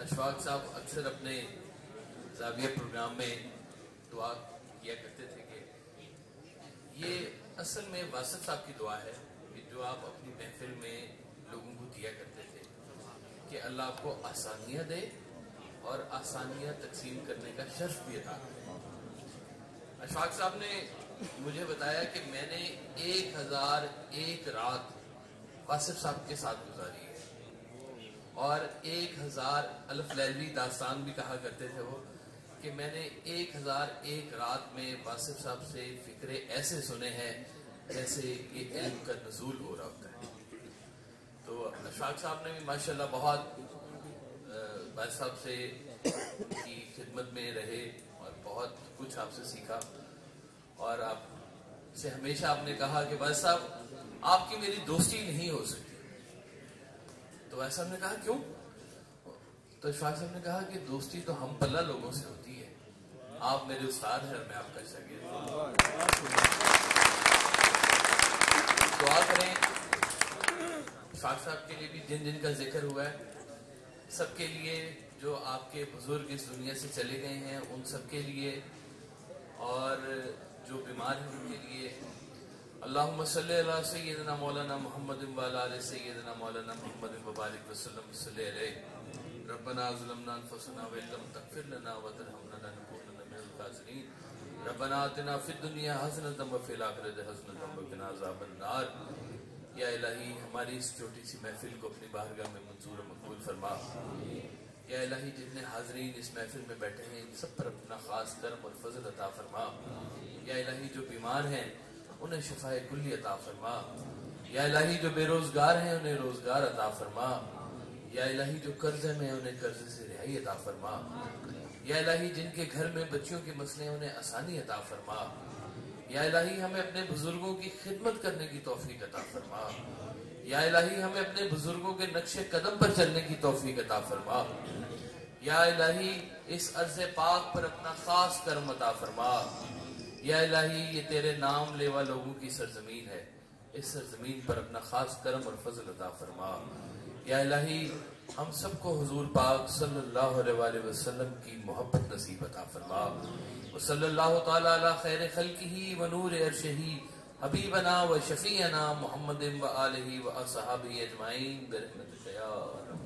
اشفاق صاحب اکثر اپنے زاویہ پروگرام میں دعا کیا کرتے تھے کہ یہ اصل میں واسف صاحب کی دعا ہے کہ جو آپ اپنی محفل میں لوگوں کو دیا کرتے تھے کہ اللہ آپ کو آسانیاں دے اور آسانیاں تقسیم کرنے کا شرف بھی عطا کرے۔ اشفاق صاحب نے مجھے بتایا کہ میں نے 1001 رات واسف صاحب کے ساتھ گزاری ہے اور 1000 الف لیلی داستان بھی کہا کرتے تھے وہ کہ میں نے 1001 رات میں واسف صاحب سے فکرے ایسے سنے ہیں جیسے کہ علم کا نزول ہو رہا ہوتا ہے۔ تو اشفاق صاحب نے بھی ماشاءاللہ بہت واسف صاحب سے کی خدمت میں رہے اور بہت کچھ آپ سے سیکھا، اور آپ سے ہمیشہ آپ نے کہا کہ واسف صاحب آپ کی میری دوستی نہیں ہو سکتی۔ تو واسف صاحب نے کہا کیوں؟ تو اشفاق صاحب نے کہا کہ دوستی تو ہم پلہ لوگوں سے ہوتی ہے، آپ میرے استاد ہیں اور میں آپ کا شاگرد ہوں۔ دعا کریں اشفاق صاحب کے لیے بھی جن جن کا ذکر ہوا ہے، سب کے لیے جو آپ کے بزرگ اس دنیا سے چلے گئے ہیں ان سب کے لیے، اور جو بیمار ہیں ان کے لیے۔ اللہم صلی علی سیدنا مولانا محمد وعلی آل سیدنا مولانا محمد وبارک وسلم صلی علیہ۔ ربنا ظلمنا انفسنا وان لم تغفر لنا وترحمنا لنکونن من الخاسرین۔ ربنا آتنا فی الدنیا حسنۃ وفی الآخرۃ حسنۃ وقنا عذاب النار۔ یا الہی ہماری اس چھوٹی سی محفل کو اپنی بارگاہ میں منظور و مقبول فرما۔ یا الہی جتنے حاضرین اس محفل میں بیٹھے ہیں ان سب پر اپنا خاص کرم اور فضل عطا فرما۔ یا الہی جو بیمار ہیں انہیں شفائے کلی عطا فرما۔ یا الہی جو بے روزگار ہیں انہیں روزگار عطا فرما۔ یا الہی جو قرضے میں انہیں قرضے سے رہائی عطا فرما۔ یا الہی جن کے گھر میں بچیوں کے مسئلے انہیں آسانی عطا فرما۔ یا الہی ہمیں اپنے بزرگوں کی خدمت کرنے کی توفیق عطا فرما۔ یا الہی ہمیں اپنے بزرگوں کے نقش قدم پر چلنے کی توفیق عطا فرما۔ یا الہی اس عرض پاک پر اپنا خاص کرم عطا فرما۔ یا الہی یہ تیرے نام لیوا لوگوں کی سرزمین ہے، اس سرزمین پر اپنا خاص کرم اور فضل عطا فرما۔ یا الہی ہم سب کو حضور پاک صلی اللہ علیہ وآلہ وسلم کی محبت نصیب عطا فرما۔ وصلی اللہ تعالی علی خیر خلقہ ونور عرشہ حبیبنا و شفیعنا محمد و آلہ و اصحابہ اجمعین برحمتک یا رب۔